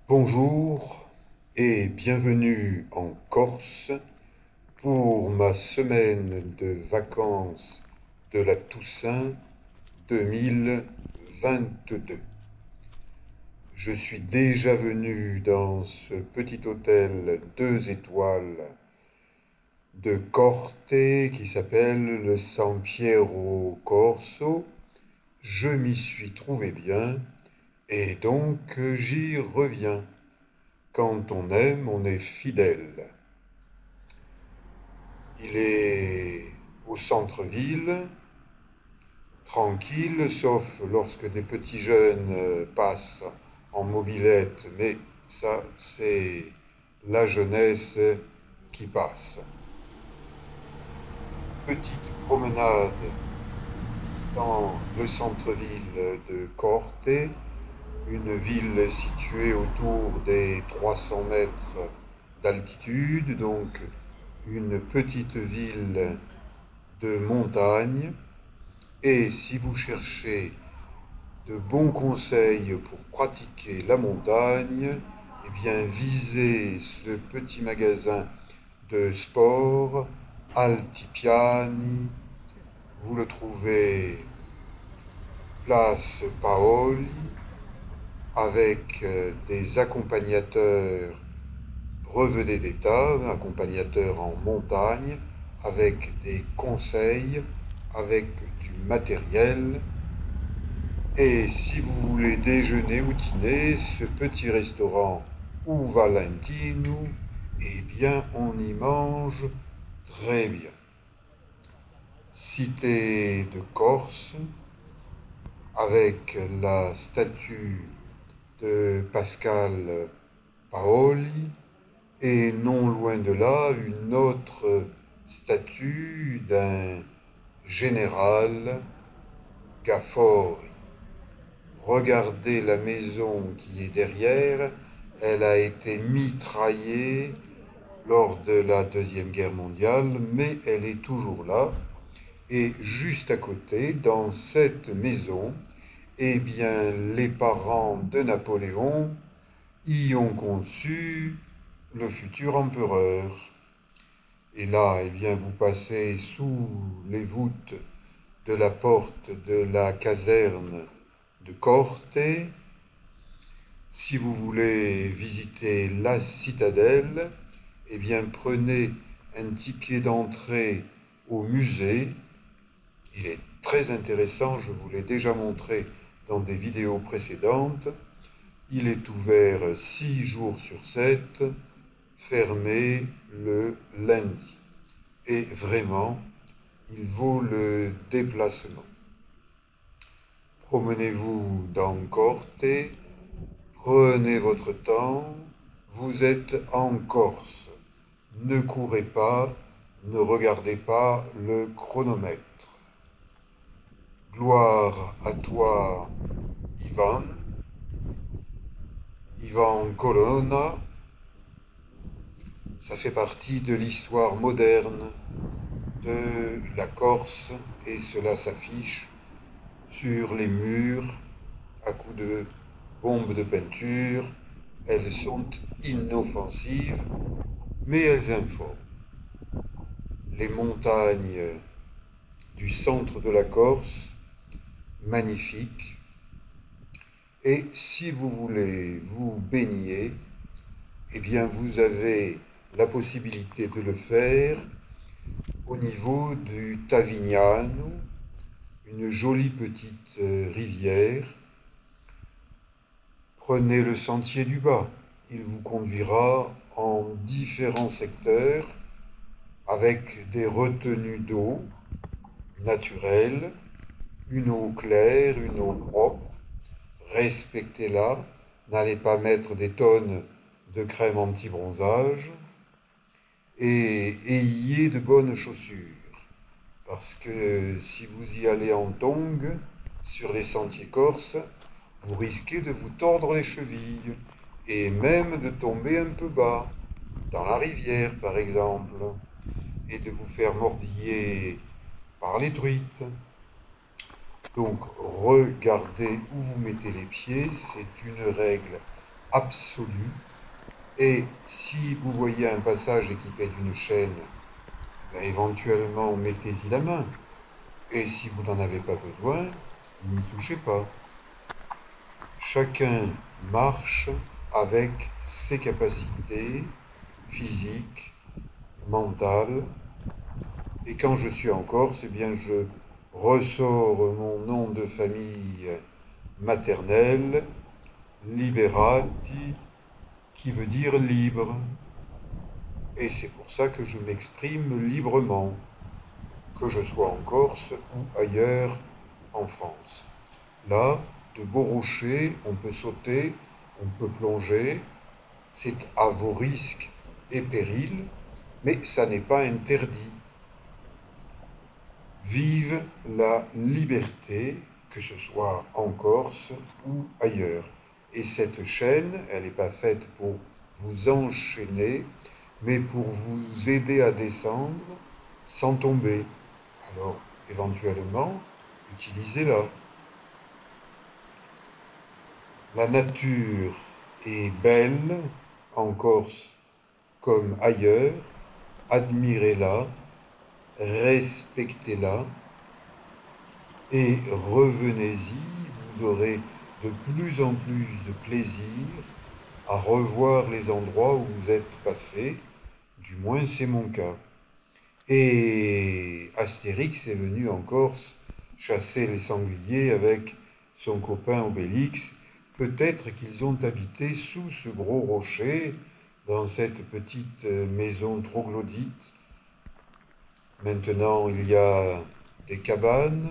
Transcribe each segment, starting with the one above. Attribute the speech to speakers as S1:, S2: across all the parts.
S1: Bonjour et bienvenue en Corse pour ma semaine de vacances de la Toussaint 2022. Je suis déjà venu dans ce petit hôtel 2 étoiles de Corte qui s'appelle le San Piero Corso. Je m'y suis trouvé bien et donc j'y reviens. Quand on aime, on est fidèle. Il est au centre-ville, tranquille, sauf lorsque des petits jeunes passent en mobilette, mais ça, c'est la jeunesse qui passe. Petite promenade dans le centre-ville de Corte, une ville située autour des 300 mètres d'altitude, donc une petite ville de montagne. Et si vous cherchez de bons conseils pour pratiquer la montagne, eh bien visez ce petit magasin de sport Altipiani. Vous le trouvez place Paoli avec des accompagnateurs brevetés d'État, accompagnateurs en montagne, avec des conseils, avec du matériel. Et si vous voulez déjeuner ou dîner, ce petit restaurant ou Valentino, eh bien on y mange très bien. Cité de Corse, avec la statue de Pascal Paoli, et non loin de là, une autre statue d'un général Gaffori. Regardez la maison qui est derrière, elle a été mitraillée lors de la Deuxième Guerre mondiale, mais elle est toujours là. Et juste à côté, dans cette maison, eh bien, les parents de Napoléon y ont conçu le futur empereur. Et là, eh bien, vous passez sous les voûtes de la porte de la caserne de Corte. Si vous voulez visiter la citadelle, eh bien, prenez un ticket d'entrée au musée. Il est très intéressant, je vous l'ai déjà montré dans des vidéos précédentes. Il est ouvert 6 jours sur 7, fermé le lundi. Et vraiment, il vaut le déplacement. Promenez-vous dans Corte, prenez votre temps, vous êtes en Corse. Ne courez pas, ne regardez pas le chronomètre. Gloire à toi, Ivan Colonna. Ça fait partie de l'histoire moderne de la Corse et cela s'affiche sur les murs à coups de bombes de peinture. Elles sont inoffensives, mais elles informent. Les montagnes du centre de la Corse, magnifiques. Et si vous voulez vous baigner, eh bien vous avez la possibilité de le faire au niveau du Tavignano, une jolie petite rivière. Prenez le sentier du bas. Il vous conduira en différents secteurs avec des retenues d'eau naturelles, une eau claire, une eau propre. Respectez-la. N'allez pas mettre des tonnes de crème anti-bronzage et ayez de bonnes chaussures. Parce que si vous y allez en tongs sur les sentiers corses, vous risquez de vous tordre les chevilles et même de tomber un peu bas, dans la rivière par exemple, et de vous faire mordiller par les truites. Donc regardez où vous mettez les pieds, c'est une règle absolue. Et si vous voyez un passage équipé d'une chaîne, éventuellement mettez-y la main. Et si vous n'en avez pas besoin, n'y touchez pas. Chacun marche avec ses capacités physiques, mentales. Et quand je suis en Corse, eh bien je ressors mon nom de famille maternel, Liberati, qui veut dire libre. Et c'est pour ça que je m'exprime librement, que je sois en Corse ou ailleurs en France. Là, de beaux rochers, on peut sauter, on peut plonger, c'est à vos risques et périls, mais ça n'est pas interdit. Vive la liberté, que ce soit en Corse ou ailleurs. Et cette chaîne, elle n'est pas faite pour vous enchaîner, mais pour vous aider à descendre sans tomber. Alors, éventuellement, utilisez-la. La nature est belle, en Corse comme ailleurs. Admirez-la, respectez-la et revenez-y. Vous aurez de plus en plus de plaisir à revoir les endroits où vous êtes passé. Du moins, c'est mon cas. Et Astérix est venu en Corse chasser les sangliers avec son copain Obélix. Peut-être qu'ils ont habité sous ce gros rocher, dans cette petite maison troglodyte. Maintenant, il y a des cabanes,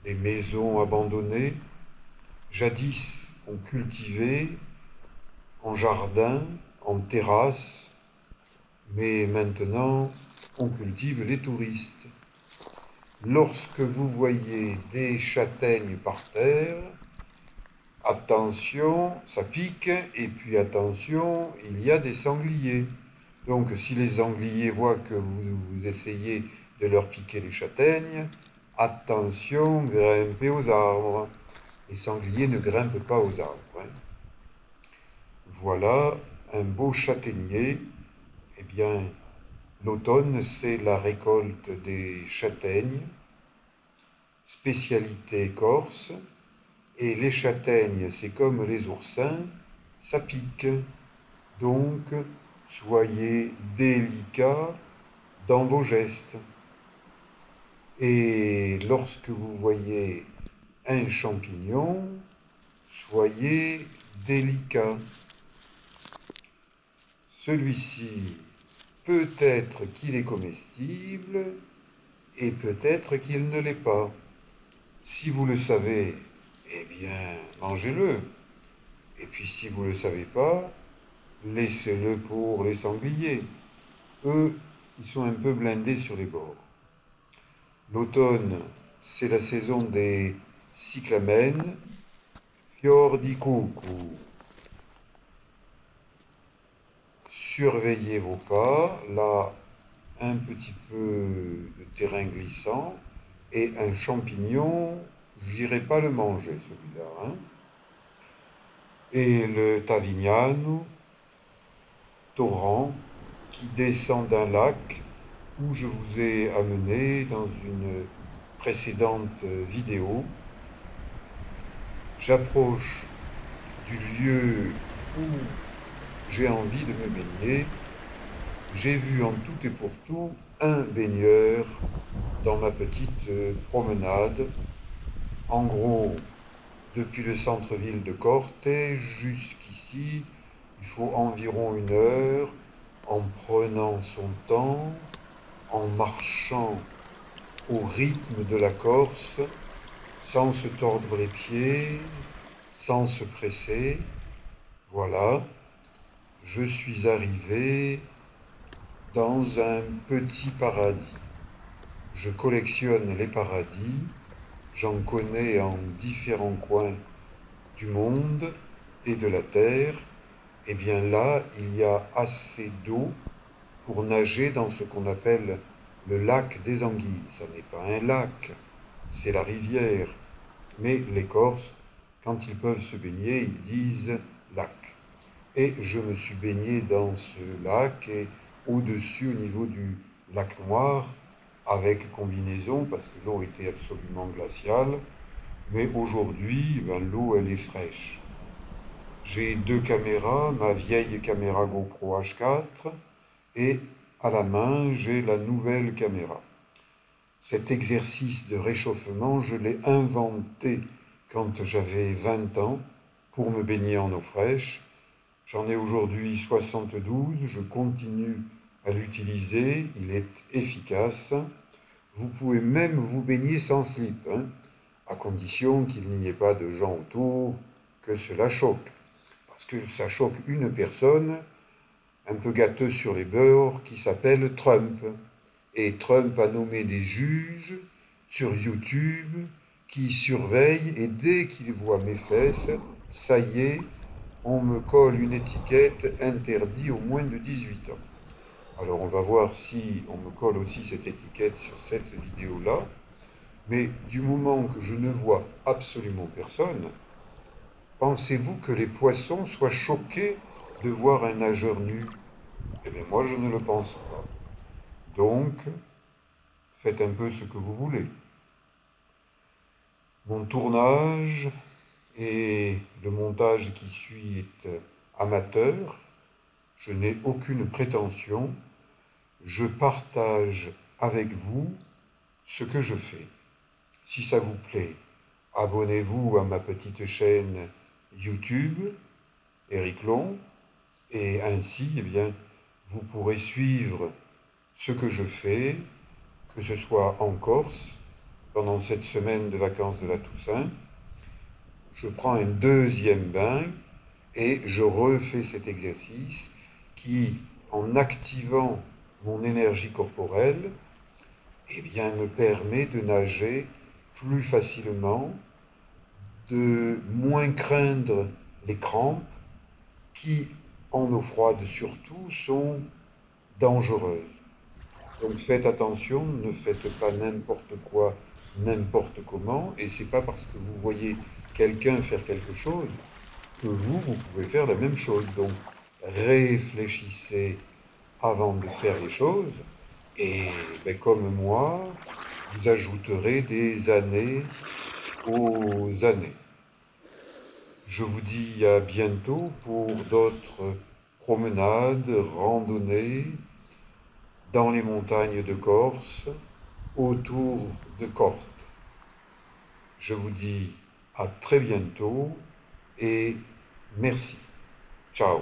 S1: des maisons abandonnées. Jadis, on cultivait en jardin, en terrasse, mais maintenant, on cultive les touristes. Lorsque vous voyez des châtaignes par terre, attention, ça pique, et puis attention, il y a des sangliers. Donc si les sangliers voient que vous essayez de leur piquer les châtaignes, attention, grimpez aux arbres. Les sangliers ne grimpent pas aux arbres. Hein. Voilà un beau châtaignier. Eh bien, l'automne, c'est la récolte des châtaignes, spécialité corse. Et les châtaignes, c'est comme les oursins, ça pique. Donc, soyez délicats dans vos gestes. Et lorsque vous voyez un champignon, soyez délicat. Celui-ci, peut-être qu'il est comestible et peut-être qu'il ne l'est pas. Si vous le savez, eh bien, mangez-le. Et puis si vous ne le savez pas, laissez-le pour les sangliers. Eux, ils sont un peu blindés sur les bords. L'automne, c'est la saison des cyclamènes, fior di cucu. Surveillez vos pas, là, un petit peu de terrain glissant, et un champignon, je n'irai pas le manger, celui-là. Hein. Et le Tavignano, torrent, qui descend d'un lac où je vous ai amené dans une précédente vidéo. J'approche du lieu où j'ai envie de me baigner. J'ai vu en tout et pour tout un baigneur dans ma petite promenade. En gros, depuis le centre-ville de Corte jusqu'ici, il faut environ 1 heure en prenant son temps, en marchant au rythme de la Corse, sans se tordre les pieds, sans se presser. Voilà, je suis arrivé dans un petit paradis. Je collectionne les paradis, j'en connais en différents coins du monde et de la terre. Et bien là, il y a assez d'eau pour nager dans ce qu'on appelle le lac des Anguilles. Ça n'est pas un lac, c'est la rivière. Mais les Corses, quand ils peuvent se baigner, ils disent lac. et je me suis baigné dans ce lac et au-dessus, au niveau du lac Noir, avec combinaison, parce que l'eau était absolument glaciale. Mais aujourd'hui, ben, l'eau, elle est fraîche. J'ai deux caméras, ma vieille caméra GoPro H4 et à la main, j'ai la nouvelle caméra. Cet exercice de réchauffement, je l'ai inventé quand j'avais 20 ans pour me baigner en eau fraîche. J'en ai aujourd'hui 72, je continue à l'utiliser, il est efficace. Vous pouvez même vous baigner sans slip, hein, à condition qu'il n'y ait pas de gens autour, que cela choque. Parce que ça choque une personne un peu gâteuse sur les bords qui s'appelle Trump. Et Trump a nommé des juges sur YouTube qui surveillent et dès qu'ils voient mes fesses, ça y est, on me colle une étiquette interdit aux moins de 18 ans. Alors on va voir si on me colle aussi cette étiquette sur cette vidéo-là. Mais du moment que je ne vois absolument personne, pensez-vous que les poissons soient choqués de voir un nageur nu? Eh bien moi je ne le pense pas. Donc, faites un peu ce que vous voulez. Mon tournage et le montage qui suit est amateur. Je n'ai aucune prétention. Je partage avec vous ce que je fais. Si ça vous plaît, abonnez-vous à ma petite chaîne YouTube, Eric Long, et ainsi, eh bien, vous pourrez suivre ce que je fais, que ce soit en Corse, pendant cette semaine de vacances de la Toussaint. Je prends un deuxième bain et je refais cet exercice qui, en activant mon énergie corporelle, eh bien, me permet de nager plus facilement, de moins craindre les crampes qui, en eau froide surtout, sont dangereuses. Donc faites attention, ne faites pas n'importe quoi, n'importe comment, et c'est pas parce que vous voyez quelqu'un faire quelque chose que vous pouvez faire la même chose. Donc réfléchissez avant de faire les choses, et ben, comme moi, vous ajouterez des années aux années. Je vous dis à bientôt pour d'autres promenades, randonnées dans les montagnes de Corse, autour de Corte. Je vous dis à très bientôt et merci. Ciao.